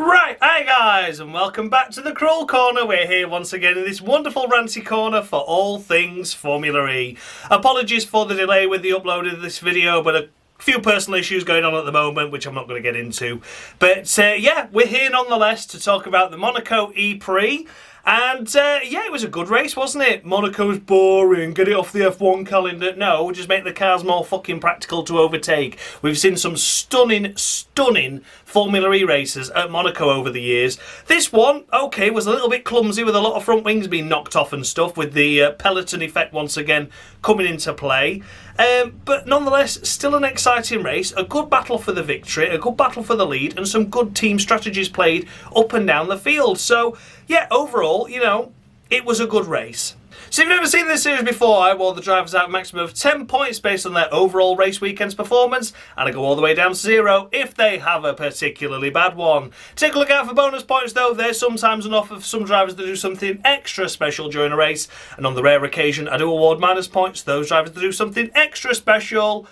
Right, hey guys, and welcome back to the Crawl Corner. We're here once again in this wonderful ranty corner for all things Formula E. Apologies for the delay with the upload of this video, but a few personal issues going on at the moment, which I'm not going to get into. But yeah, we're here nonetheless to talk about the Monaco E-Prix. And yeah, it was a good race, wasn't it? Monaco's boring, get it off the F1 calendar. No, just make the cars more fucking practical to overtake. We've seen some stunning Formula E races at Monaco over the years. This one, okay, was a little bit clumsy with a lot of front wings being knocked off and stuff, with the peloton effect once again coming into play. But nonetheless, still an exciting race, a good battle for the victory, a good battle for the lead, and some good team strategies played up and down the field. So, yeah, overall, you know, it was a good race. So if you've never seen this series before, I award the drivers out a maximum of 10 points based on their overall race weekend's performance, and I go all the way down to 0 if they have a particularly bad one. Take a look out for bonus points though. They're sometimes enough for some drivers that do something extra special during a race, and on the rare occasion I do award minus points to those drivers that do something extra special,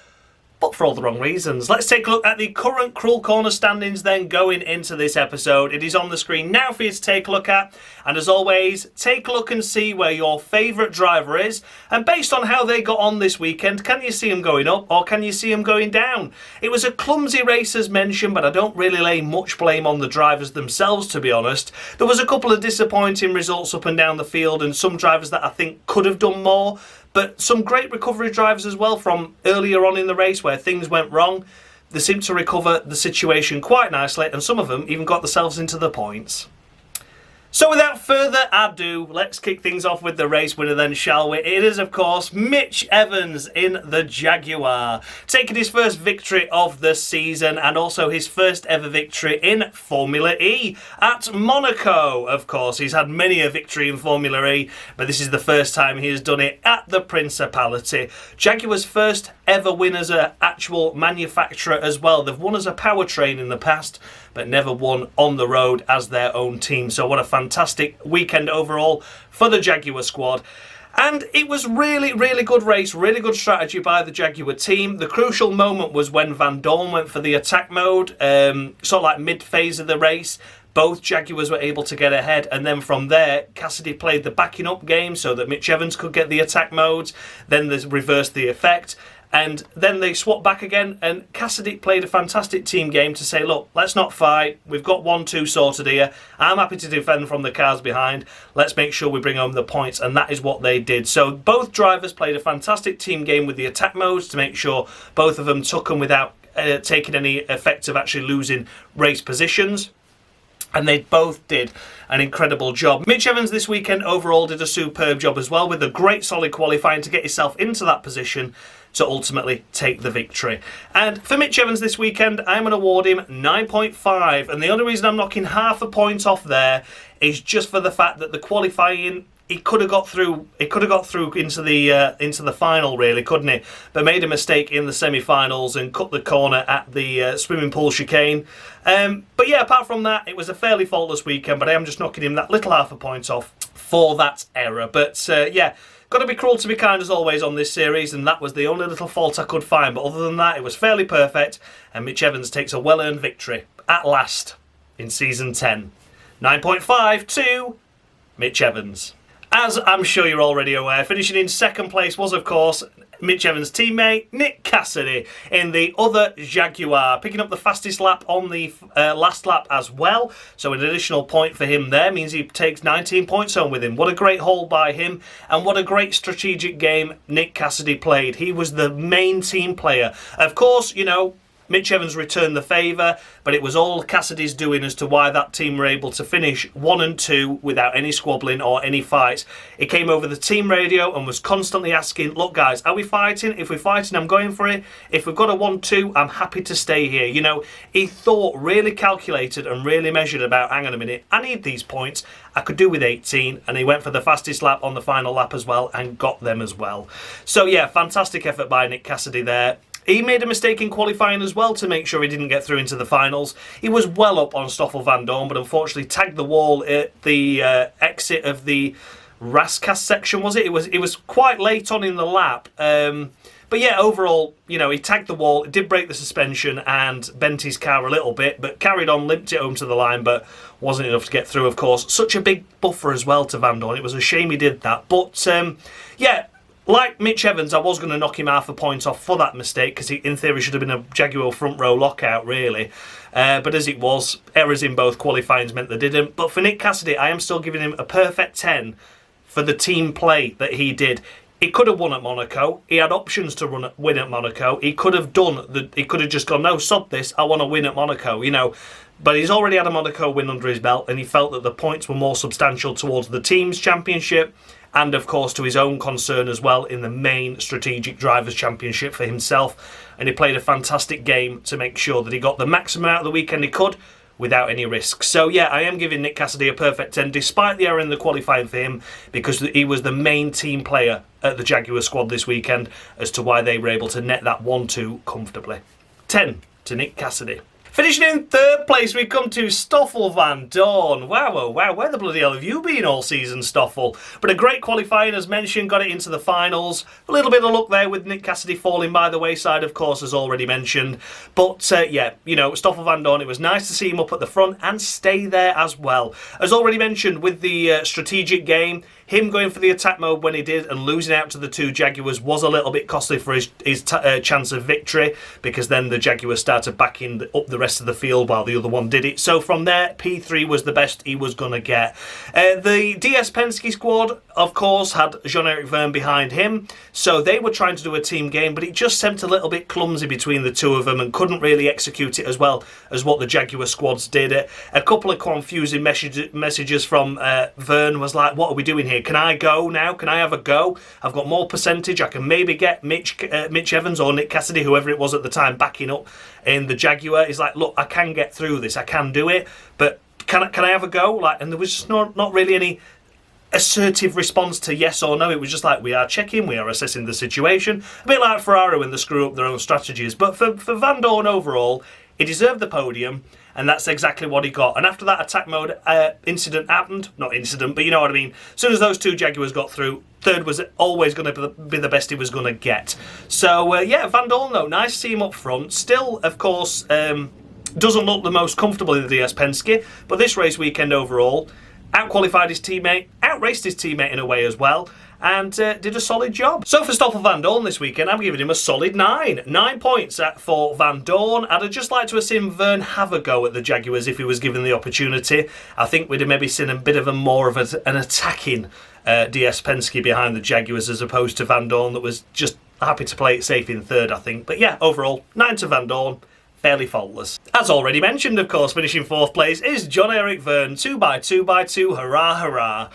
but for all the wrong reasons. Let's take a look at the current Crawl Corner standings then going into this episode. It is on the screen now for you to take a look at. And as always, take a look and see where your favourite driver is. And based on how they got on this weekend, can you see them going up or can you see them going down? It was a clumsy race as mentioned, but I don't really lay much blame on the drivers themselves, to be honest. There was a couple of disappointing results up and down the field and some drivers that I think could have done more. But some great recovery drivers as well from earlier on in the race where things went wrong. They seemed to recover the situation quite nicely, and some of them even got themselves into the points. So without further ado, let's kick things off with the race winner then, shall we? It is, of course, Mitch Evans in the Jaguar, taking his first victory of the season and also his first ever victory in Formula E at Monaco. Of course, he's had many a victory in Formula E, but this is the first time he has done it at the Principality. Jaguar's first ever win as an actual manufacturer as well. They've won as a powertrain in the past, but never won on the road as their own team. So what a fantastic weekend overall for the Jaguar squad. And it was really good race, really good strategy by the Jaguar team. The crucial moment was when Vandoorne went for the attack mode, sort of like mid-phase of the race. Both Jaguars were able to get ahead, and then from there, Cassidy played the backing up game so that Mitch Evans could get the attack modes. Then they reversed the effect. And then they swapped back again, and Cassidy played a fantastic team game to say, look, let's not fight. We've got 1-2 sorted here. I'm happy to defend from the cars behind. Let's make sure we bring home the points, and that is what they did. So both drivers played a fantastic team game with the attack modes to make sure both of them took them without taking any effect of actually losing race positions. And they both did an incredible job. Mitch Evans this weekend overall did a superb job as well, with a great solid qualifying to get himself into that position to ultimately take the victory. And for Mitch Evans this weekend, I'm going to award him 9.5. And the only reason I'm knocking half a point off there is just for the fact that the qualifying, he could have got through. It could have got through into the final, really, couldn't he? But made a mistake in the semi-finals and cut the corner at the swimming pool chicane. But yeah, apart from that, it was a fairly faultless weekend. But I am just knocking him that little half a point off for that error. But yeah, got to be cruel to be kind as always on this series, and that was the only little fault I could find. But other than that, it was fairly perfect, and Mitch Evans takes a well-earned victory at last in Season 10. 9.5 to Mitch Evans. As I'm sure you're already aware, finishing in second place was, of course, Mitch Evans' teammate, Nick Cassidy, in the other Jaguar, picking up the fastest lap on the last lap as well. So an additional point for him there means he takes 19 points home with him. What a great haul by him, and what a great strategic game Nick Cassidy played. He was the main team player. Of course, you know, Mitch Evans returned the favour, but it was all Cassidy's doing as to why that team were able to finish 1 and 2 without any squabbling or any fights. It came over the team radio and was constantly asking, look guys, are we fighting? If we're fighting, I'm going for it. If we've got a 1-2, I'm happy to stay here. You know, he thought, really calculated and really measured about, hang on a minute, I need these points. I could do with 18, and he went for the fastest lap on the final lap as well and got them as well. So yeah, fantastic effort by Nick Cassidy there. He made a mistake in qualifying as well to make sure he didn't get through into the finals. He was well up on Stoffel Vandoorne, but unfortunately tagged the wall at the exit of the Raskas section, was it? It was quite late on in the lap. But yeah, overall, you know, he tagged the wall, did break the suspension and bent his car a little bit, but carried on, limped it home to the line, but wasn't enough to get through, of course. Such a big buffer as well to Vandoorne. It was a shame he did that. But yeah, like Mitch Evans, I was going to knock him half a point off for that mistake, because he, in theory, should have been a Jaguar front row lockout, really. But as it was, errors in both qualifyings meant they didn't. But for Nyck Cassidy, I am still giving him a perfect 10 for the team play that he did. He could have won at Monaco. He had options to win at Monaco. He could have he could have just gone, no, sod this, I want to win at Monaco, you know. But he's already had a Monaco win under his belt, and he felt that the points were more substantial towards the team's championship, and of course to his own concern as well in the main strategic drivers' championship for himself. And he played a fantastic game to make sure that he got the maximum out of the weekend he could without any risk. So yeah, I am giving Nyck Cassidy a perfect 10 despite the error in the qualifying for him, because he was the main team player at the Jaguar squad this weekend as to why they were able to net that 1-2 comfortably. 10 to Nyck Cassidy. Finishing in third place, we come to Stoffel Vandoorne. Wow, oh wow, where the bloody hell have you been all season, Stoffel? But a great qualifying, as mentioned, got it into the finals. A little bit of luck there with Nyck Cassidy falling by the wayside, of course, as already mentioned. But yeah, you know, Stoffel Vandoorne, it was nice to see him up at the front and stay there as well. As already mentioned, with the strategic game, him going for the attack mode when he did and losing out to the two Jaguars was a little bit costly for his chance of victory, because then the Jaguars started backing up the rest of the field while the other one did it. So from there, P3 was the best he was going to get. The DS Penske squad, of course, had Jean-Eric Vergne behind him, so they were trying to do a team game, but it just seemed a little bit clumsy between the two of them and couldn't really execute it as well as what the Jaguar squads did. A couple of confusing messages from Vergne was like, what are we doing here? Can I go now? Can I have a go? I've got more percentage. I can maybe get Mitch Evans or Nyck Cassidy, whoever it was at the time, backing up in the Jaguar. He's like, look, I can get through this. I can do it, but can I have a go? Like, and there was just not really any assertive response to yes or no. It was just like, we are checking, we are assessing the situation. A bit like Ferrari when they screw up their own strategies. But for Vandoorne overall, he deserved the podium, and that's exactly what he got. And after that attack mode incident happened, not incident, but you know what I mean, as soon as those two Jaguars got through, third was always going to be the best he was going to get. So yeah, Vandoorne though, nice to see him up front. Still, of course, doesn't look the most comfortable in the DS Penske, but this race weekend overall, out-qualified his teammate, out-raced his teammate in a way as well, and did a solid job. So for Stoffel Vandoorne this weekend, I'm giving him a solid 9. 9 points for Vandoorne. I'd just like to have seen Vergne have a go at the Jaguars if he was given the opportunity. I think we'd have maybe seen a bit of more of an attacking DS Penske behind the Jaguars, as opposed to Vandoorne that was just happy to play it safe in third, I think. But yeah, overall, 9 to Vandoorne. Fairly faultless. As already mentioned, of course, finishing fourth place is Jean-Eric Vergne. 2x2x2, hurrah, hurrah.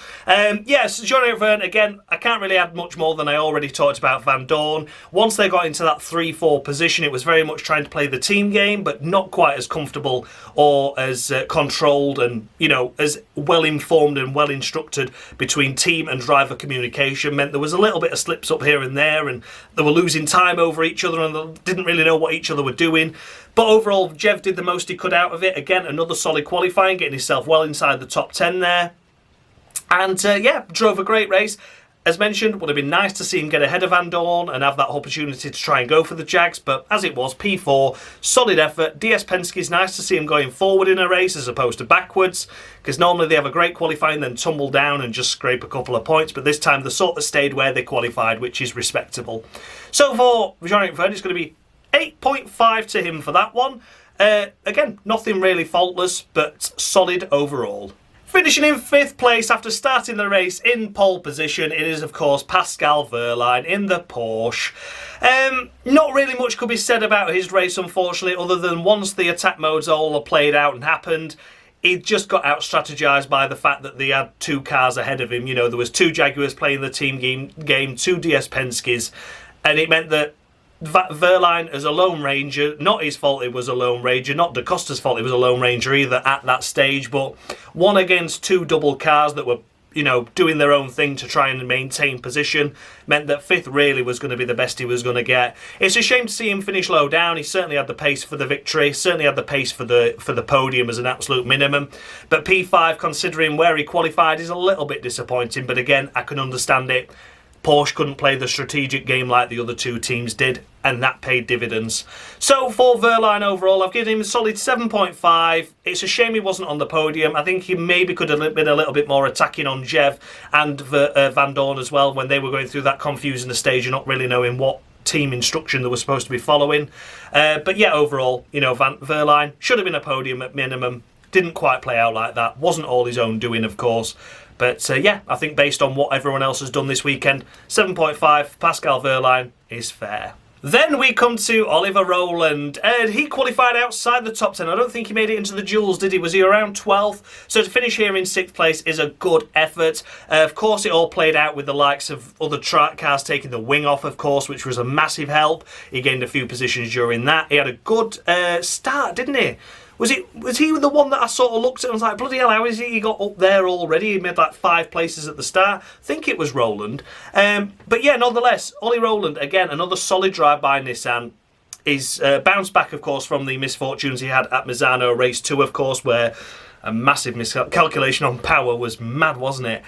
Yes, Jean-Eric Vergne, again, I can't really add much more than I already talked about Vandoorne. Once they got into that 3-4 position, it was very much trying to play the team game, but not quite as comfortable or as controlled and, you know, as well-informed and well-instructed between team and driver communication. Meant there was a little bit of slips up here and there, and they were losing time over each other and they didn't really know what each other were doing. But overall, Jev did the most he could out of it. Again, another solid qualifying, getting himself well inside the top 10 there. And yeah, drove a great race. As mentioned, would have been nice to see him get ahead of Vandoorne and have that opportunity to try and go for the Jags, but as it was, P4, solid effort. DS Penske's nice to see him going forward in a race as opposed to backwards, because normally they have a great qualifying, then tumble down and just scrape a couple of points, but this time they sort of stayed where they qualified, which is respectable. So for Jean-Eric Vergne, it's going to be 8.5 to him for that one. Again, nothing really faultless, but solid overall. Finishing in 5th place after starting the race in pole position, it is of course Pascal Wehrlein in the Porsche. Not really much could be said about his race, unfortunately, other than once the attack modes all are played out and happened, he just got out-strategised by the fact that they had two cars ahead of him. You know, there was two Jaguars playing the team game, two DS Penskes, and it meant that Wehrlein as a Lone Ranger, not his fault it was a Lone Ranger, not Da Costa's fault it was a Lone Ranger either at that stage, but one against two double cars that were, you know, doing their own thing to try and maintain position, meant that 5th really was going to be the best he was going to get. It's a shame to see him finish low down. He certainly had the pace for the victory, certainly had the pace for the podium as an absolute minimum, but P5, considering where he qualified, is a little bit disappointing, but again, I can understand it. Porsche couldn't play the strategic game like the other two teams did, and that paid dividends. So for Wehrlein overall, I've given him a solid 7.5. It's a shame he wasn't on the podium. I think he maybe could have been a little bit more attacking on Jev and Vandoorne as well when they were going through that confusing the stage and not really knowing what team instruction they were supposed to be following. But yeah, overall, you know, Wehrlein should have been a podium at minimum. Didn't quite play out like that. Wasn't all his own doing, of course. But yeah, I think based on what everyone else has done this weekend, 7.5 Pascal Wehrlein is fair. Then we come to Oliver Rowland. He qualified outside the top 10. I don't think he made it into the duels, did he? Was he around 12th? So to finish here in 6th place is a good effort. Of course, it all played out with the likes of other track cars taking the wing off, of course, which was a massive help. He gained a few positions during that. He had a good start, didn't he? Was he the one that I sort of looked at and was like, bloody hell, how is he got up there already? He made like 5 places at the start. I think it was Rowland. But yeah, nonetheless, Ollie Rowland, again, another solid drive by Nissan. He's bounced back, of course, from the misfortunes he had at Misano Race 2, of course, where a massive miscalculation on power was mad, wasn't it?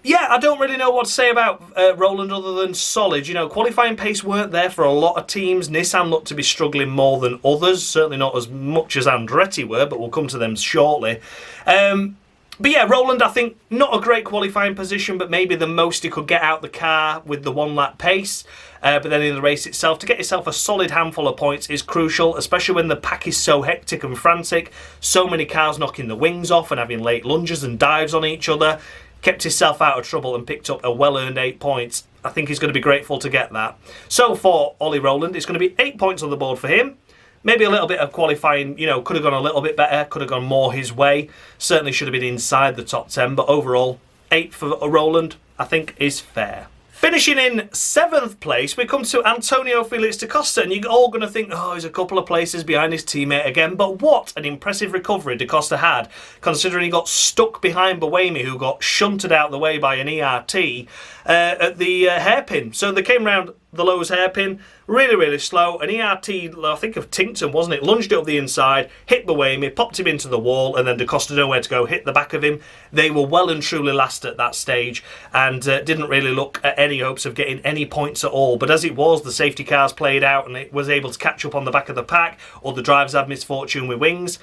Yeah, I don't really know what to say about Rowland other than solid. You know, qualifying pace weren't there for a lot of teams. Nissan looked to be struggling more than others. Certainly not as much as Andretti were, but we'll come to them shortly. But yeah, Rowland, I think, not a great qualifying position, but maybe the most he could get out the car with the 1-lap pace. But then in the race itself, to get yourself a solid handful of points is crucial, especially when the pack is so hectic and frantic. So many cars knocking the wings off and having late lunges and dives on each other. Kept himself out of trouble and picked up a well-earned 8 points. I think he's going to be grateful to get that. So for Ollie Rowland, it's going to be 8 points on the board for him. Maybe a little bit of qualifying, you know, could have gone a little bit better, could have gone more his way. Certainly should have been inside the top 10, but overall, 8 for Rowland, I think, is fair. Finishing in 7th place, we come to Antonio Felix da Costa, and you're all going to think, oh, he's a couple of places behind his teammate again, but what an impressive recovery da Costa had, considering he got stuck behind Buemi, who got shunted out the way by an ERT at the hairpin. So they came round the Lowe's hairpin, really, really slow. An ERT, I think of Ticktum, wasn't it? Lunged it up the inside, hit Buemi, popped him into the wall, and then da Costa nowhere to go, hit the back of him. They were well and truly last at that stage, and didn't really look at any hopes of getting any points at all. But as it was, the safety cars played out, and it was able to catch up on the back of the pack. All the drivers had misfortune with wings.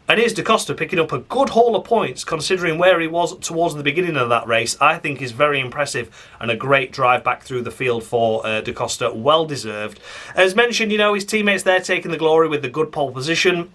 And here's da Costa picking up a good haul of points, considering where he was towards the beginning of that race. I think is very impressive, and a great drive back through the field for da Costa, well deserved. As mentioned, you know, his teammates there taking the glory with the good pole position.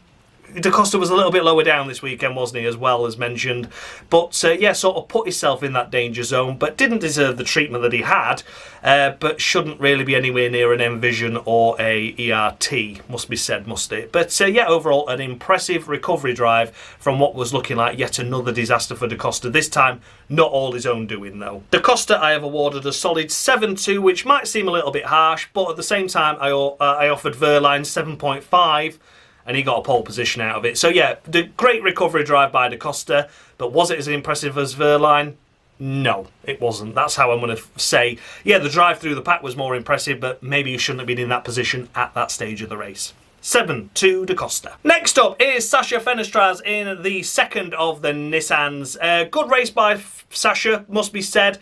Da Costa was a little bit lower down this weekend, wasn't he, as well, as mentioned. But, yeah, sort of put himself in that danger zone, but didn't deserve the treatment that he had, but shouldn't really be anywhere near an Envision or a ERT, must be said, must it? But, yeah, overall, an impressive recovery drive from what was looking like yet another disaster for da Costa. This time, not all his own doing, though. Da Costa, I have awarded a solid 7.2, which might seem a little bit harsh, but at the same time, I offered Wehrlein 7.5, and he got a pole position out of it. So yeah, the great recovery drive by da Costa, but was it as impressive as Wehrlein? No, it wasn't. That's how I'm going to say. Yeah, the drive through the pack was more impressive, but maybe you shouldn't have been in that position at that stage of the race. 7-2 da Costa. Next up is Sacha Fenestraz in the second of the Nissans. Good race by Sacha, must be said.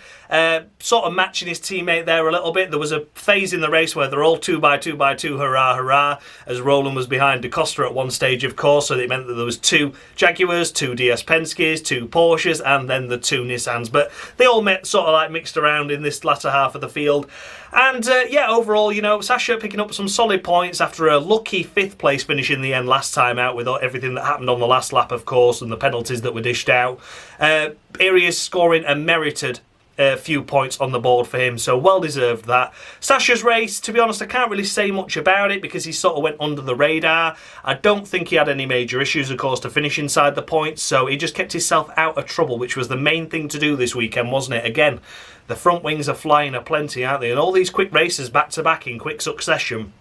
Sort of matching his teammate there a little bit. There was a phase in the race where they're all 2x2x2, hurrah, hurrah, as Rowland was behind da Costa at one stage, of course, so it meant that there was 2 Jaguars, 2 DS Penske's, 2 Porsches, and then the 2 Nissans. But they all sort of like mixed around in this latter half of the field. And yeah, overall, you know, Sacha picking up some solid points after a lucky 5th place finish in the end last time out, with everything that happened on the last lap, of course, and the penalties that were dished out. Here he is scoring a merited few points on the board for him, so well deserved that. Sacha's race, to be honest, I can't really say much about it because he sort of went under the radar. I don't think he had any major issues, of course, to finish inside the points, so he just kept himself out of trouble, which was the main thing to do this weekend, wasn't it? Again, the front wings are flying aplenty, aren't they? And all these quick races back to back in quick succession.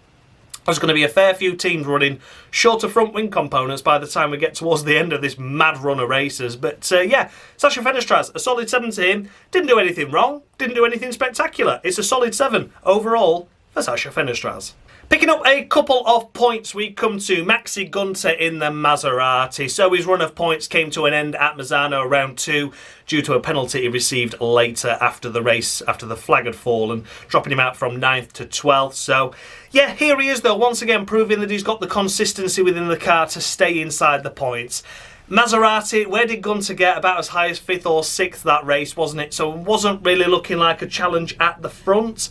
There's going to be a fair few teams running shorter front wing components by the time we get towards the end of this mad run of races. But yeah, Sacha Fenestraz, a solid 7 to him. Didn't do anything wrong, didn't do anything spectacular. It's a solid 7 overall for Sacha Fenestraz. Picking up a couple of points, we come to Maxi Gunther in the Maserati. So his run of points came to an end at Misano round 2 due to a penalty he received later after the race, after the flag had fallen, dropping him out from 9th to 12th. So, yeah, here he is, though, once again proving that he's got the consistency within the car to stay inside the points. Maserati, where did Gunther get? About as high as 5th or 6th that race, wasn't it? So it wasn't really looking like a challenge at the front.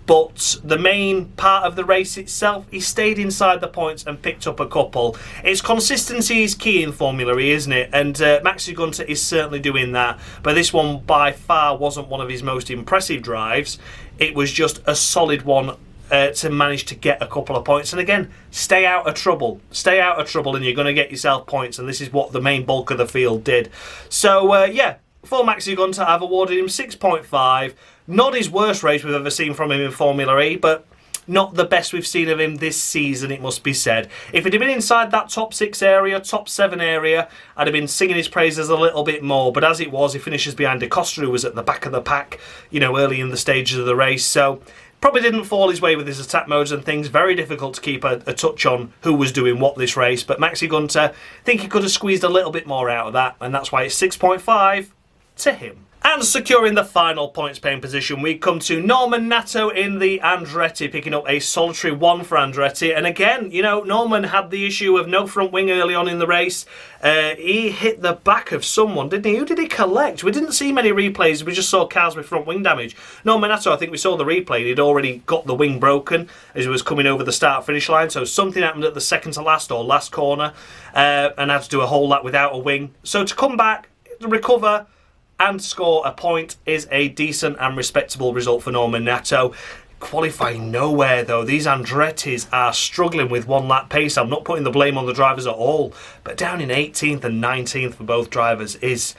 But the main part of the race itself, he stayed inside the points and picked up a couple. It's consistency is key in Formula E, isn't it? And Maxi Gunther is certainly doing that. But this one by far wasn't one of his most impressive drives. It was just a solid one to manage to get a couple of points. And again, stay out of trouble. Stay out of trouble and you're going to get yourself points. And this is what the main bulk of the field did. So, yeah, for Maxi Gunther, I've awarded him 6.5. Not his worst race we've ever seen from him in Formula E, but not the best we've seen of him this season, it must be said. If he'd have been inside that top 6 area, top 7 area, I'd have been singing his praises a little bit more. But as it was, he finishes behind De Costa, who was at the back of the pack, you know, early in the stages of the race. So probably didn't fall his way with his attack modes and things. Very difficult to keep a touch on who was doing what this race. But Maxi Gunther, I think he could have squeezed a little bit more out of that. And that's why it's 6.5 to him. And securing the final points paying position, we come to Norman Nato in the Andretti, picking up a solitary 1 for Andretti. And again, you know, Norman had the issue of no front wing early on in the race. He hit the back of someone, didn't he? Who did he collect? We didn't see many replays. We just saw cars with front wing damage. Norman Nato, I think we saw the replay. He'd already got the wing broken as he was coming over the start-finish line. So something happened at the second to last or last corner and had to do a whole lap without a wing. So to come back, recover and score a point is a decent and respectable result for Norman Nato. Qualifying nowhere though. These Andrettis are struggling with 1 lap pace. I'm not putting the blame on the drivers at all, but down in 18th and 19th for both drivers is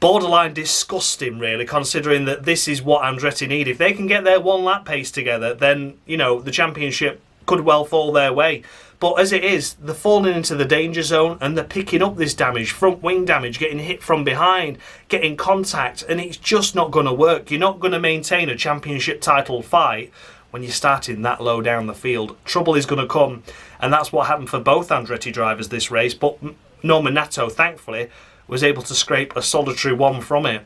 borderline disgusting, really, considering that this is what Andretti need. If they can get their 1 lap pace together, then, you know, the championship could well fall their way. But as it is, they're falling into the danger zone and they're picking up this damage, front wing damage, getting hit from behind, getting contact, and it's just not going to work. You're not going to maintain a championship title fight when you're starting that low down the field. Trouble is going to come, and that's what happened for both Andretti drivers this race. But Norman Nato, thankfully, was able to scrape a solitary 1 from it.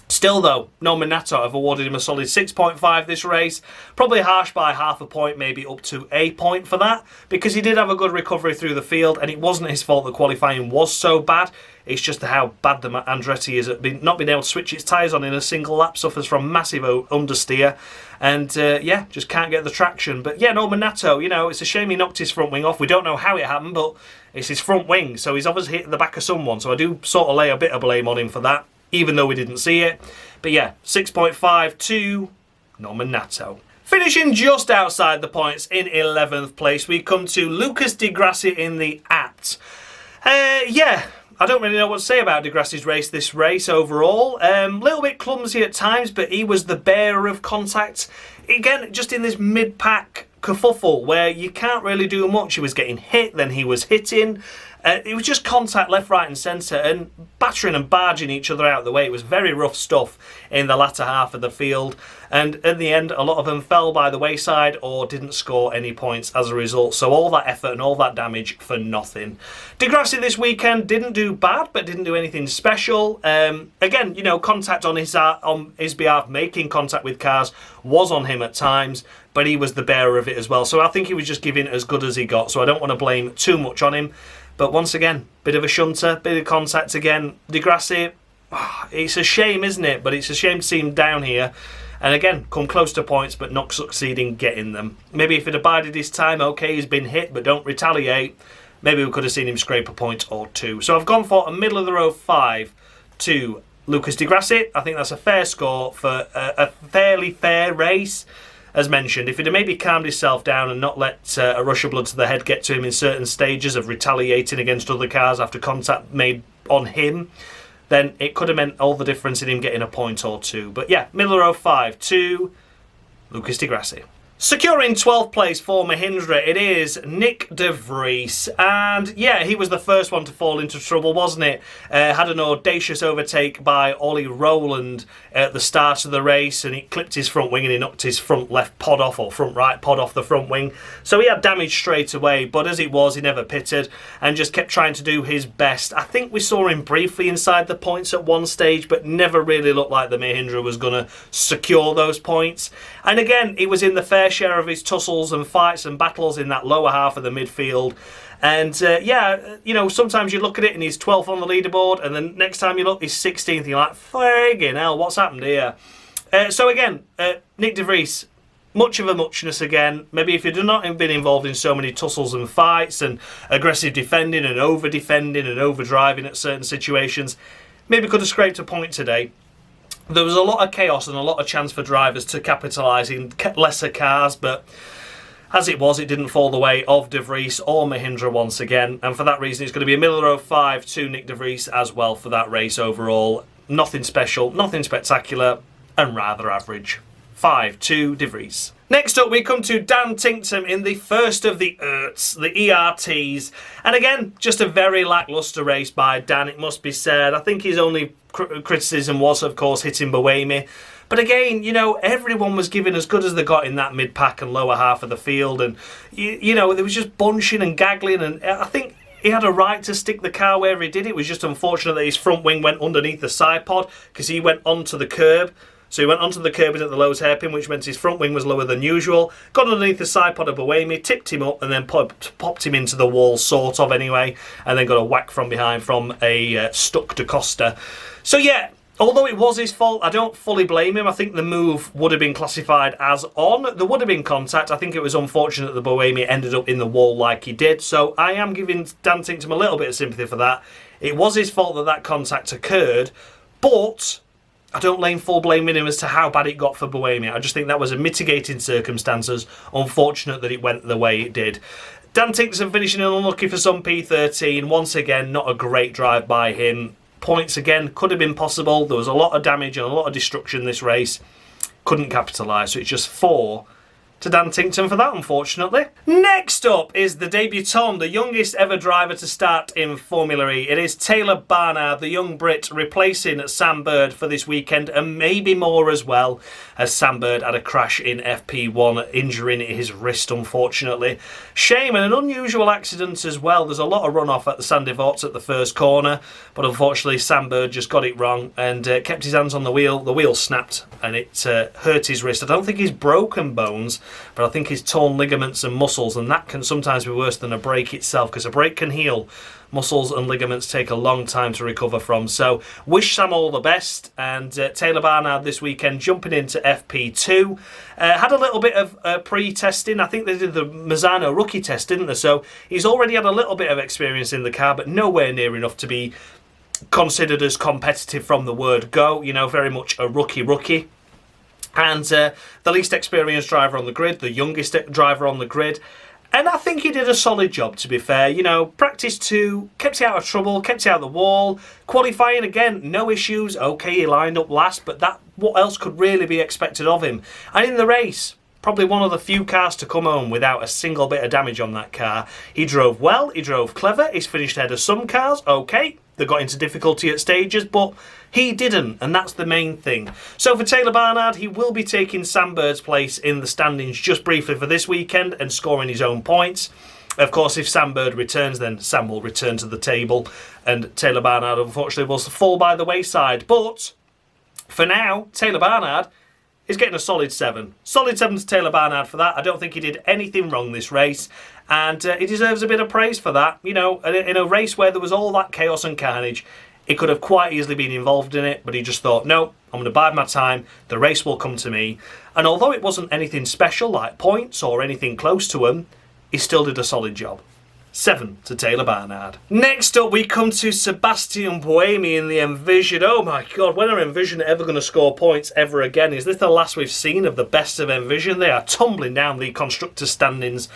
Still though, Norman Nato, I've awarded him a solid 6.5 this race. Probably harsh by half a point, maybe up to a point for that, because he did have a good recovery through the field, and it wasn't his fault that qualifying was so bad. It's just how bad the Andretti is at not being able to switch its tyres on in a single lap, suffers from massive understeer, and yeah, just can't get the traction. But yeah, Norman Nato, you know, it's a shame he knocked his front wing off. We don't know how it happened, but it's his front wing, so he's obviously hit the back of someone, so I do sort of lay a bit of blame on him for that, even though we didn't see it. But yeah, 6.5 to Norman Nato. Finishing just outside the points in 11th place, we come to Lucas Di Grassi in the At. Yeah, I don't really know what to say about Di Grassi's race this race overall. A little bit clumsy at times, but he was the bearer of contact. Again, just in this mid-pack kerfuffle where you can't really do much. He was getting hit, then he was hitting. It was just contact left, right and centre and battering and barging each other out of the way. It was very rough stuff in the latter half of the field. And in the end, a lot of them fell by the wayside or didn't score any points as a result. So all that effort and all that damage for nothing. Di Grassi this weekend didn't do bad, but didn't do anything special. Again, you know, contact on his behalf, making contact with cars was on him at times, but he was the bearer of it as well. So I think he was just giving as good as he got. So I don't want to blame too much on him. But once again, bit of a shunter, bit of contact again. Di Grassi, it's a shame, isn't it? But it's a shame to see him down here. And again, come close to points, but not succeeding getting them. Maybe if he'd abided his time, okay, he's been hit, but don't retaliate. Maybe we could have seen him scrape a point or two. So I've gone for a middle-of-the-road 5 to Lucas Di Grassi. I think that's a fair score for a fairly fair race. As mentioned, if he'd have maybe calmed himself down and not let a rush of blood to the head get to him in certain stages of retaliating against other cars after contact made on him, then it could have meant all the difference in him getting a point or two. But yeah, middle of row 5 to Lucas Di Grassi. Securing 12th place for Mahindra, it is Nyck de Vries. And yeah, he was the first one to fall into trouble, wasn't it? Had an audacious overtake by Ollie Rowland at the start of the race, and he clipped his front wing and he knocked his front left pod off, or front right pod off the front wing. So he had damage straight away, but as it was, he never pitted and just kept trying to do his best. I think we saw him briefly inside the points at one stage, but never really looked like the Mahindra was going to secure those points. And again, he was in the fair share of his tussles and fights and battles in that lower half of the midfield. And yeah, you know, sometimes you look at it and he's 12th on the leaderboard, and then next time you look, he's 16th, and you're like, friggin' hell, what's happened here? So again, Nyck de Vries, much of a muchness again. Maybe if you'd not been involved in so many tussles and fights and aggressive defending and over-defending and over-driving at certain situations, maybe could have scraped a point today. There was a lot of chaos and a lot of chance for drivers to capitalise in lesser cars, but as it was, it didn't fall the way of de Vries or Mahindra once again, and for that reason it's going to be a Miller 05 to Nyck de Vries as well for that race overall. Nothing special, nothing spectacular, and rather average. 5 to de Vries. Next up, we come to Dan Ticktum in the first of the ERTs, the ERTs. And again, just a very lacklustre race by Dan, it must be said. I think his only criticism was, of course, hitting Buemi. But again, you know, everyone was giving as good as they got in that mid-pack and lower half of the field. And, you know, there was just bunching and gaggling. And I think he had a right to stick the car where he did. It was just unfortunate that his front wing went underneath the side pod because he went onto the curb. So he went onto the curb at the lowest hairpin, which meant his front wing was lower than usual. Got underneath the side pod of Buemi, tipped him up, and then popped him into the wall, sort of anyway, and then got a whack from behind from a stuck to Costa. So yeah, although it was his fault, I don't fully blame him. I think the move would have been classified as on. There would have been contact. I think it was unfortunate that Buemi ended up in the wall like he did. So I am giving Dan Ticktum a little bit of sympathy for that. It was his fault that that contact occurred, but I don't lay full blaming him as to how bad it got for Buemi. I just think that was a mitigating circumstances. Unfortunate that it went the way it did. Dan Ticktum finishing unlucky for some P13. Once again, not a great drive by him. Points again could have been possible. There was a lot of damage and a lot of destruction this race. Couldn't capitalise, so it's just 4 to Dan Ticktum for that, unfortunately. Next up is the debutant, the youngest ever driver to start in Formula E. It is Taylor Barnard, the young Brit, replacing Sam Bird for this weekend, and maybe more as well, as Sam Bird had a crash in FP1, injuring his wrist, unfortunately. Shame, and an unusual accident as well. There's a lot of runoff at the Sandy Vorts at the first corner, but unfortunately Sam Bird just got it wrong and kept his hands on the wheel. The wheel snapped and it hurt his wrist. I don't think he's broken bones, but I think he's torn ligaments and muscles, and that can sometimes be worse than a break itself, because a break can heal. Muscles and ligaments take a long time to recover from. So wish Sam all the best, and Taylor Barnard this weekend jumping into FP2. Had a little bit of pre-testing. I think they did the Mazzano rookie test, didn't they? So he's already had a little bit of experience in the car, but nowhere near enough to be considered as competitive from the word go. You know, very much a rookie. And the least experienced driver on the grid, the youngest driver on the grid. And I think he did a solid job, to be fair. You know, practice 2, kept it out of trouble, kept it out of the wall. Qualifying, again, no issues. Okay, he lined up last, but what else could really be expected of him? And in the race, probably one of the few cars to come home without a single bit of damage on that car. He drove well, he drove clever, he's finished ahead of some cars. Okay, they got into difficulty at stages, but he didn't, and that's the main thing. So for Taylor Barnard, he will be taking Sam Bird's place in the standings just briefly for this weekend and scoring his own points. Of course, if Sam Bird returns, then Sam will return to the table, and Taylor Barnard, unfortunately, will fall by the wayside. But for now, Taylor Barnard is getting a solid 7. Solid 7 to Taylor Barnard for that. I don't think he did anything wrong this race, and he deserves a bit of praise for that. You know, in a race where there was all that chaos and carnage, he could have quite easily been involved in it, but he just thought, no, I'm going to bide my time, the race will come to me. And although it wasn't anything special like points or anything close to him, he still did a solid job. 7 to Taylor Barnard. Next up, we come to Sebastian Buemi in the Envision. Oh my God, when are Envision ever going to score points ever again? Is this the last we've seen of the best of Envision? They are tumbling down the constructors' standings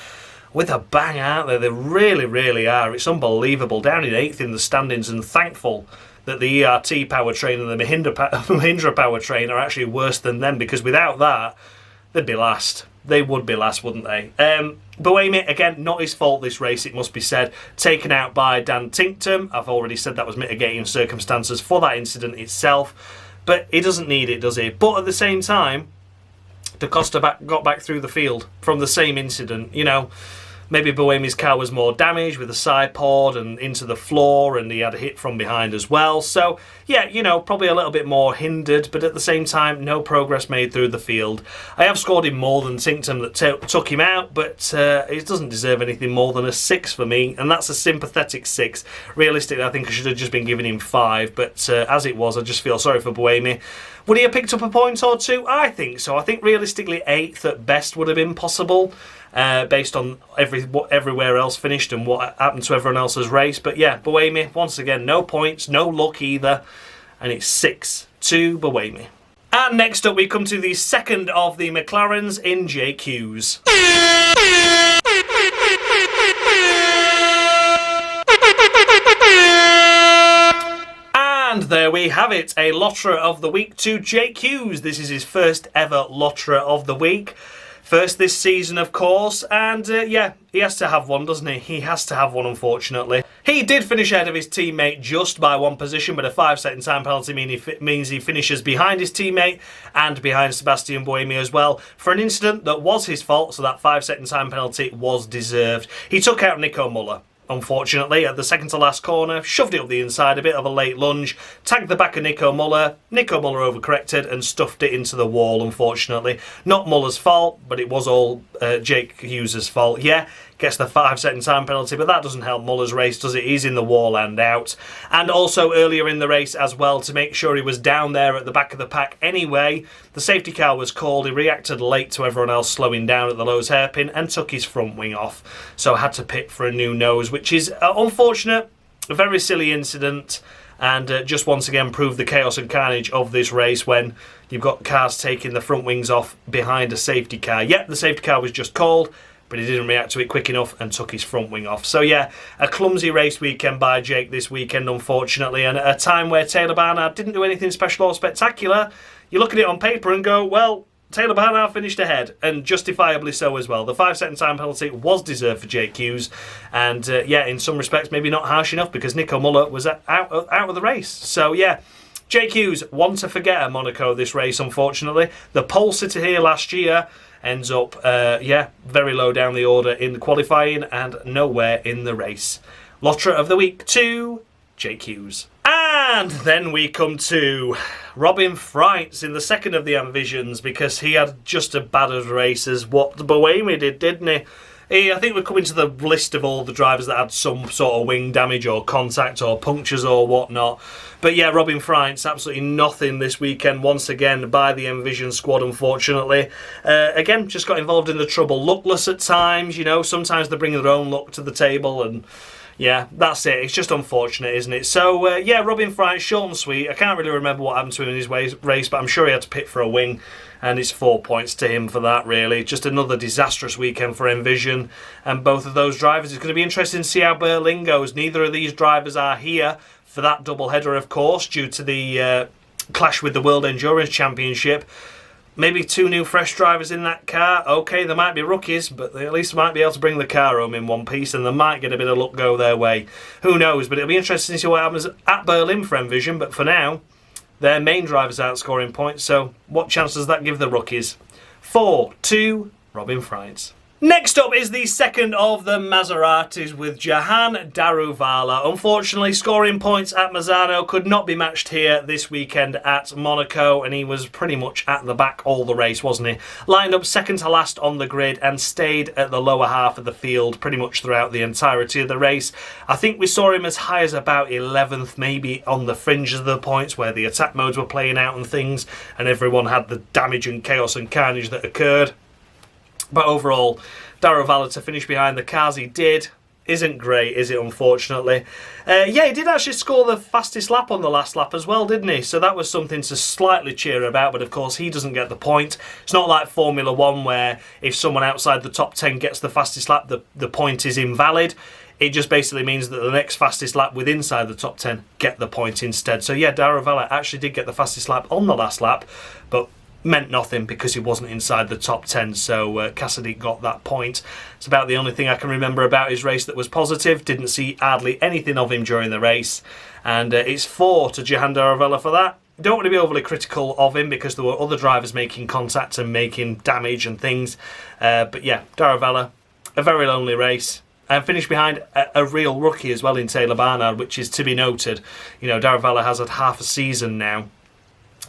with a bang, aren't they? They really, really are. It's unbelievable. Down in 8th in the standings, and thankful that the ERT powertrain and the Mahindra powertrain are actually worse than them, because without that, they'd be last. they would be last, wouldn't they? Buemi, again, not his fault this race, it must be said. Taken out by Dan Ticktum. I've already said that was mitigating circumstances for that incident itself. But he doesn't need it, does he? But at the same time, Costa got back through the field from the same incident. You know, maybe Buemi's car was more damaged with the side pod and into the floor, and he had a hit from behind as well. So, yeah, you know, probably a little bit more hindered, but at the same time, no progress made through the field. I have scored him more than Ticktum that took him out, but he doesn't deserve anything more than a 6 for me, and that's a sympathetic 6. Realistically, I think I should have just been giving him 5, but as it was, I just feel sorry for Buemi. Would he have picked up a point or two? I think so. I think realistically 8th at best would have been possible, based on everywhere else finished and what happened to everyone else's race. But yeah, Buemi, once again, no points, no luck either, and it's 6 to Buemi. And next up we come to the second of the McLarens in Jake Hughes. And there we have it, a Lotterer of the Week to Jake Hughes. This is his first ever Lotterer of the Week. First this season, of course, and yeah, he has to have one, doesn't he? He has to have one, unfortunately. He did finish ahead of his teammate just by 1 position, but a 5-second time penalty means he finishes behind his teammate and behind Sebastian Buemi as well, for an incident that was his fault, so that 5-second time penalty was deserved. He took out Muller. Unfortunately, at the second to last corner, shoved it up the inside, a bit of a late lunge, tagged the back of Muller. Muller overcorrected and stuffed it into the wall, unfortunately. Not Muller's fault, but it was all Jake Hughes' fault. Yeah, gets the 5-second time penalty, but that doesn't help Muller's race, does it? He's in the wall and out. And also earlier in the race as well, to make sure he was down there at the back of the pack anyway, the safety car was called. He reacted late to everyone else slowing down at the Lowe's hairpin and took his front wing off. So had to pit for a new nose, which is unfortunate, a very silly incident, and just once again proved the chaos and carnage of this race when you've got cars taking the front wings off behind a safety car. Yep, the safety car was just called, but he didn't react to it quick enough and took his front wing off. So yeah, a clumsy race weekend by Jake this weekend, unfortunately, and at a time where Taylor Barnard didn't do anything special or spectacular. You look at it on paper and go, well, Taylor Barnard finished ahead, and justifiably so as well. The 5-second time penalty was deserved for Jake Hughes, and yeah, in some respects maybe not harsh enough because Muller was out of the race. So yeah, Jake Hughes, one to forget at Monaco this race, unfortunately. The pole sitter here last year ends up, yeah, very low down the order in the qualifying and nowhere in the race. Lotterer of the Week to Jake Hughes. And then we come to Robin Frijns in the second of the Ambitions, because he had just as bad a race as what Buemi did, didn't he? I think we're coming to the list of all the drivers that had some sort of wing damage or contact or punctures or whatnot. But yeah, Robin Frijns, absolutely nothing this weekend once again by the Envision squad, unfortunately. Again, just got involved in the trouble. Luckless at times, you know, sometimes they bring their own luck to the table, and yeah, that's it. It's just unfortunate, isn't it? So, yeah, Robin Frijns, short and sweet. I can't really remember what happened to him in his race, but I'm sure he had to pit for a wing, and it's 4 points to him for that, really. Just another disastrous weekend for Envision and both of those drivers. It's going to be interesting to see how Berlin goes. Neither of these drivers are here for that double header, of course, due to the clash with the World Endurance Championship. Maybe 2 new fresh drivers in that car. Okay, they might be rookies, but they at least might be able to bring the car home in one piece, and they might get a bit of luck go their way. Who knows? But it'll be interesting to see what happens at Berlin for Envision. But for now, their main drivers aren't scoring points, so what chance does that give the rookies? 4-2, Robin Frijns. Next up is the second of the Maseratis with Jehan Daruvala. Unfortunately, scoring points at Misano could not be matched here this weekend at Monaco, and he was pretty much at the back all the race, wasn't he? Lined up second to last on the grid and stayed at the lower half of the field pretty much throughout the entirety of the race. I think we saw him as high as about 11th, maybe on the fringes of the points where the attack modes were playing out and things, and everyone had the damage and chaos and carnage that occurred. But overall, Daruvala to finish behind the cars he did isn't great, is it, unfortunately? Yeah, he did actually score the fastest lap on the last lap as well, didn't he? So that was something to slightly cheer about, but of course he doesn't get the point. It's not like Formula 1 where if someone outside the top 10 gets the fastest lap, the point is invalid. It just basically means that the next fastest lap with inside the top 10 get the point instead. So yeah, Daruvala actually did get the fastest lap on the last lap, but meant nothing because he wasn't inside the top 10, so Cassidy got that point. It's about the only thing I can remember about his race that was positive. Didn't see hardly anything of him during the race, and it's 4 to Jehan Daruvala for that. Don't want to be overly critical of him because there were other drivers making contact and making damage and things, but yeah, Daruvala, a very lonely race. And finished behind a real rookie as well in Taylor Barnard, which is to be noted. You know, Daruvala has had half a season now.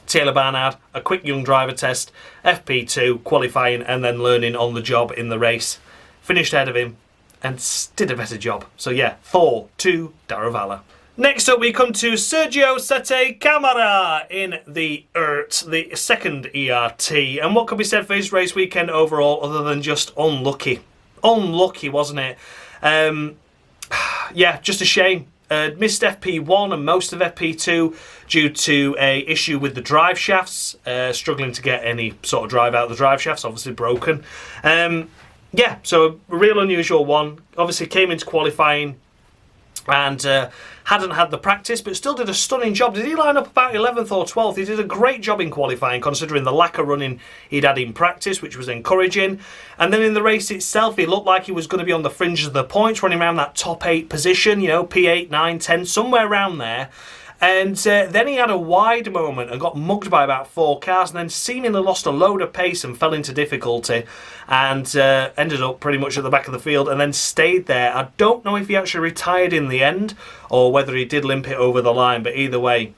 Taylor Barnard, a quick young driver test, FP2, qualifying and then learning on the job in the race. Finished ahead of him and did a better job. So yeah, 4 to Daruvala. Next up we come to Sergio Sette Camara in the ERT, the second ERT. And what could be said for his race weekend overall other than just unlucky? Unlucky, wasn't it? Yeah, just a shame. Missed FP1 and most of FP2 due to a issue with the drive shafts, struggling to get any sort of drive out of the drive shafts, obviously broken. Yeah, so a real unusual one. Obviously came into qualifying and hadn't had the practice, but still did a stunning job. Did he line up about 11th or 12th? He did a great job in qualifying, considering the lack of running he'd had in practice, which was encouraging. And then in the race itself, he looked like he was going to be on the fringes of the points, running around that top 8 position, you know, P8, 9, 10, somewhere around there. And then he had a wide moment and got mugged by about 4 cars, and then seemingly lost a load of pace and fell into difficulty, and ended up pretty much at the back of the field and then stayed there. I don't know if he actually retired in the end or whether he did limp it over the line, but either way,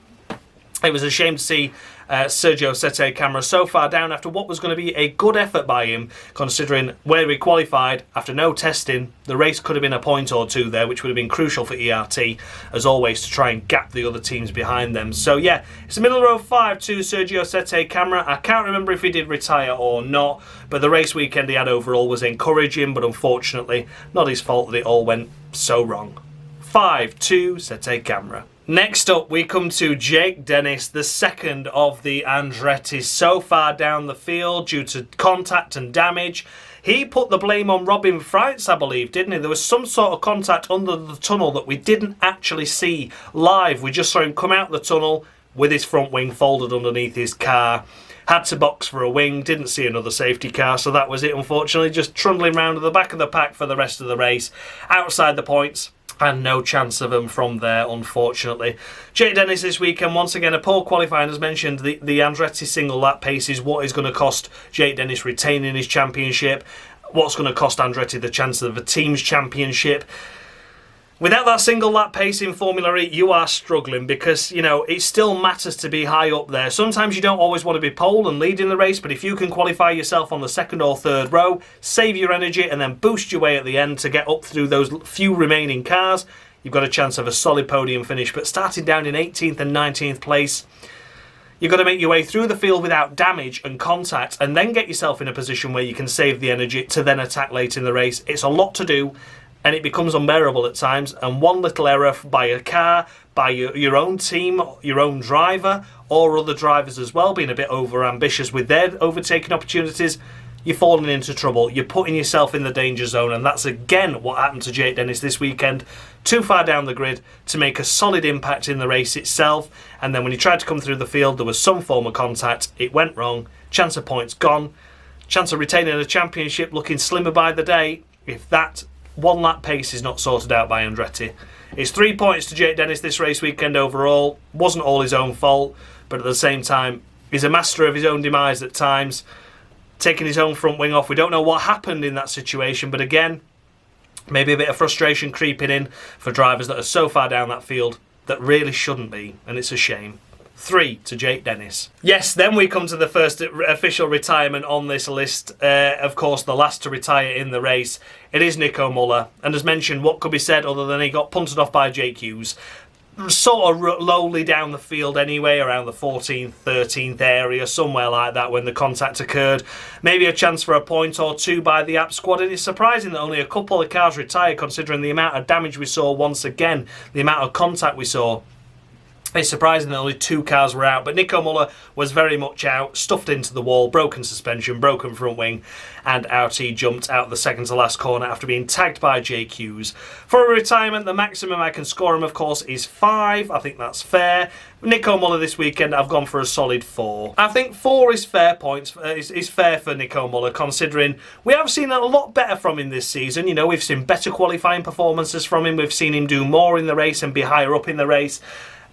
it was a shame to see Sergio Sette Camara so far down after what was going to be a good effort by him, considering where he qualified after no testing. The race could have been a point or two there, which would have been crucial for ERT, as always, to try and gap the other teams behind them. So yeah, it's a middle row 5 to Sergio Sette Camara. I can't remember if he did retire or not, but the race weekend he had overall was encouraging, but unfortunately not his fault that it all went so wrong. 5 to Sette Camara. Next up, we come to Jake Dennis, the second of the Andretti's so far down the field due to contact and damage. He put the blame on Frijns, I believe, didn't he? There was some sort of contact under the tunnel that we didn't actually see live. We just saw him come out the tunnel with his front wing folded underneath his car. Had to box for a wing, didn't see another safety car, so that was it, unfortunately. Just trundling round at the back of the pack for the rest of the race. Outside the points. And no chance of him from there, unfortunately. Jake Dennis this weekend, once again, a poor qualifying. As mentioned, the Andretti single lap pace is what is going to cost Jake Dennis retaining his championship. What's going to cost Andretti the chance of a team's championship. Without that single lap pace in Formula E, you are struggling because, you know, it still matters to be high up there. Sometimes you don't always want to be pole and lead in the race, but if you can qualify yourself on the second or third row, save your energy and then boost your way at the end to get up through those few remaining cars, you've got a chance of a solid podium finish. But starting down in 18th and 19th place, you've got to make your way through the field without damage and contact and then get yourself in a position where you can save the energy to then attack late in the race. It's a lot to do. And it becomes unbearable at times, and one little error by a car, by your own team, your own driver, or other drivers as well, being a bit over-ambitious with their overtaking opportunities, you're falling into trouble. You're putting yourself in the danger zone, and that's again what happened to Jake Dennis this weekend. Too far down the grid to make a solid impact in the race itself, and then when he tried to come through the field, there was some form of contact. It went wrong. Chance of points gone. Chance of retaining a championship looking slimmer by the day, if that one lap pace is not sorted out by Andretti. It's 3 points to Jake Dennis this race weekend overall. Wasn't all his own fault, but at the same time, he's a master of his own demise at times, taking his own front wing off. We don't know what happened in that situation, but again, maybe a bit of frustration creeping in for drivers that are so far down that field that really shouldn't be, and it's a shame. 3 to Jake Dennis. Yes, then we come to the first official retirement on this list. Of course, the last to retire in the race. It is Nico Muller. And as mentioned, what could be said other than he got punted off by Jake Hughes? Sort of lowly down the field anyway, around the 14th, 13th area, somewhere like that when the contact occurred. Maybe a chance for a point or two by the app squad. It is surprising that only a couple of cars retired considering the amount of damage we saw once again, the amount of contact we saw. It's surprising that only 2 cars were out, but Nico Muller was very much out, stuffed into the wall, broken suspension, broken front wing, and out he jumped out the second to last corner after being tagged by Jake Hughes. For a retirement, the maximum I can score him, of course, is 5. I think that's fair. Nico Muller this weekend, I've gone for a solid 4. I think 4 is fair points. Is fair for Nico Muller, considering we have seen a lot better from him this season. You know, we've seen better qualifying performances from him. We've seen him do more in the race and be higher up in the race.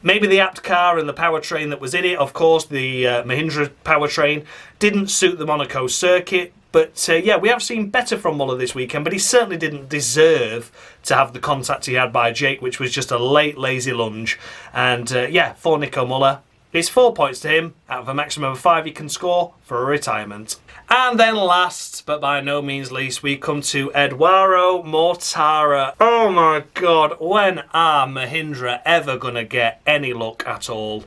Maybe the apt car and the powertrain that was in it, of course, the Mahindra powertrain, didn't suit the Monaco circuit. But yeah, we have seen better from Muller this weekend, but he certainly didn't deserve to have the contact he had by Jake, which was just a late, lazy lunge. And yeah, for Nico Muller, it's 4 points to him out of a maximum of 5 he can score for a retirement. And then last, but by no means least, we come to Eduardo Mortara. Oh my God, when are Mahindra ever going to get any luck at all?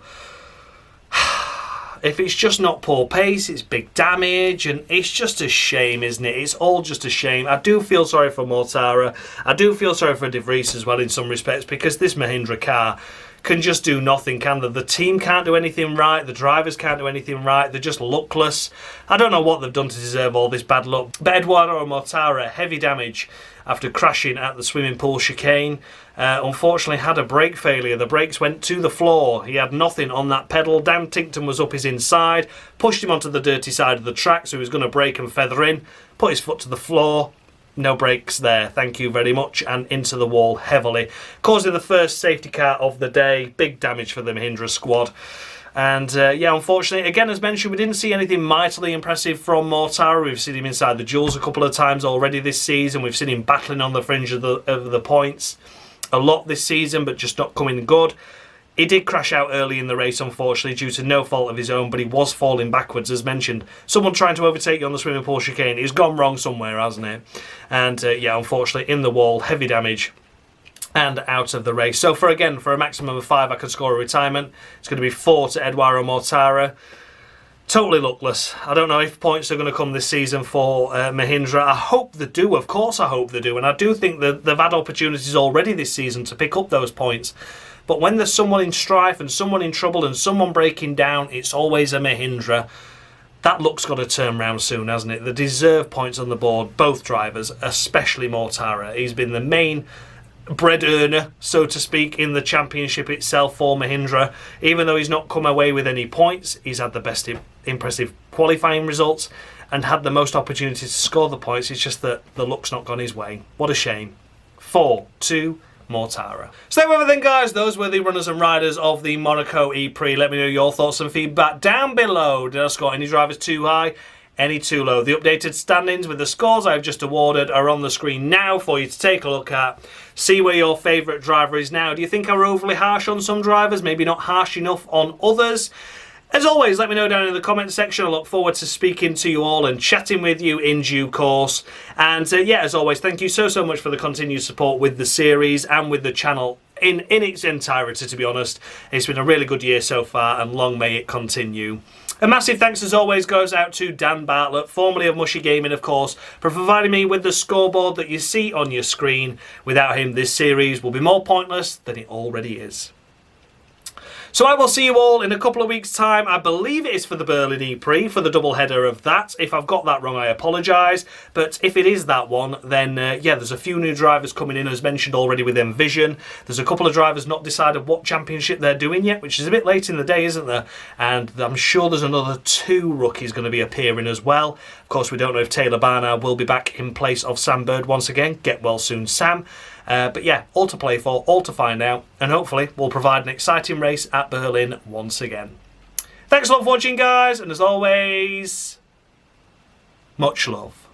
If it's just not poor pace, it's big damage, and it's just a shame, isn't it? It's all just a shame. I do feel sorry for Mortara. I do feel sorry for De Vries as well in some respects, because this Mahindra car can just do nothing, can they? The team can't do anything right, the drivers can't do anything right, they're just luckless. I don't know what they've done to deserve all this bad luck. But Eduardo Mortara, heavy damage after crashing at the swimming pool chicane. Unfortunately had a brake failure. The brakes went to the floor. He had nothing on that pedal. Dan Ticktum was up his inside, pushed him onto the dirty side of the track, so he was going to brake and feather in, put his foot to the floor. No brakes there, thank you very much, and into the wall heavily, causing the first safety car of the day. Big damage for the Mahindra squad. And yeah, unfortunately, again, as mentioned, we didn't see anything mightily impressive from Mortara. We've seen him inside the duels a couple of times already this season. We've seen him battling on the fringe of the points a lot this season, but just not coming good. He did crash out early in the race, unfortunately, due to no fault of his own, but he was falling backwards, as mentioned. Someone trying to overtake you on the swimming pool chicane. He's gone wrong somewhere, hasn't he? And yeah, unfortunately, in the wall, heavy damage, and out of the race. So for a maximum of 5, I could score a retirement. It's going to be 4 to Eduardo Mortara. Totally luckless. I don't know if points are going to come this season for Mahindra. I hope they do. Of course I hope they do. And I do think that they've had opportunities already this season to pick up those points. But when there's someone in strife and someone in trouble and someone breaking down, it's always a Mahindra. That luck's got to turn round soon, hasn't it? They deserve points on the board, both drivers, especially Mortara. He's been the main bread earner, so to speak, in the championship itself for Mahindra. Even though he's not come away with any points, he's had the best impressive qualifying results and had the most opportunities to score the points. It's just that the luck's not gone his way. What a shame. 4-2 Mortara. So there we have it then, guys. Those were the runners and riders of the Monaco E-Prix. Let me know your thoughts and feedback down below. Did I score any drivers too high? Any too low? The updated standings with the scores I've just awarded are on the screen now for you to take a look at. See where your favourite driver is now. Do you think I were overly harsh on some drivers? Maybe not harsh enough on others? As always, let me know down in the comment section. I look forward to speaking to you all and chatting with you in due course. And yeah, as always, thank you so much for the continued support with the series and with the channel in its entirety, to be honest. It's been a really good year so far, and long may it continue. A massive thanks, as always, goes out to Dan Bartlett, formerly of Mushy Gaming, of course, for providing me with the scoreboard that you see on your screen. Without him, this series will be more pointless than it already is. So I will see you all in a couple of weeks' time. I believe it is for the Berlin E-Prix, for the double header of that. If I've got that wrong, I apologise. But if it is that one, then yeah, there's a few new drivers coming in, as mentioned already, with Envision. There's a couple of drivers not decided what championship they're doing yet, which is a bit late in the day, isn't there? And I'm sure there's another 2 rookies going to be appearing as well. Of course, we don't know if Taylor Barnard will be back in place of Sam Bird once again. Get well soon, Sam. But yeah, all to play for, all to find out, and hopefully we'll provide an exciting race at Berlin once again. Thanks a lot for watching, guys, and as always, much love.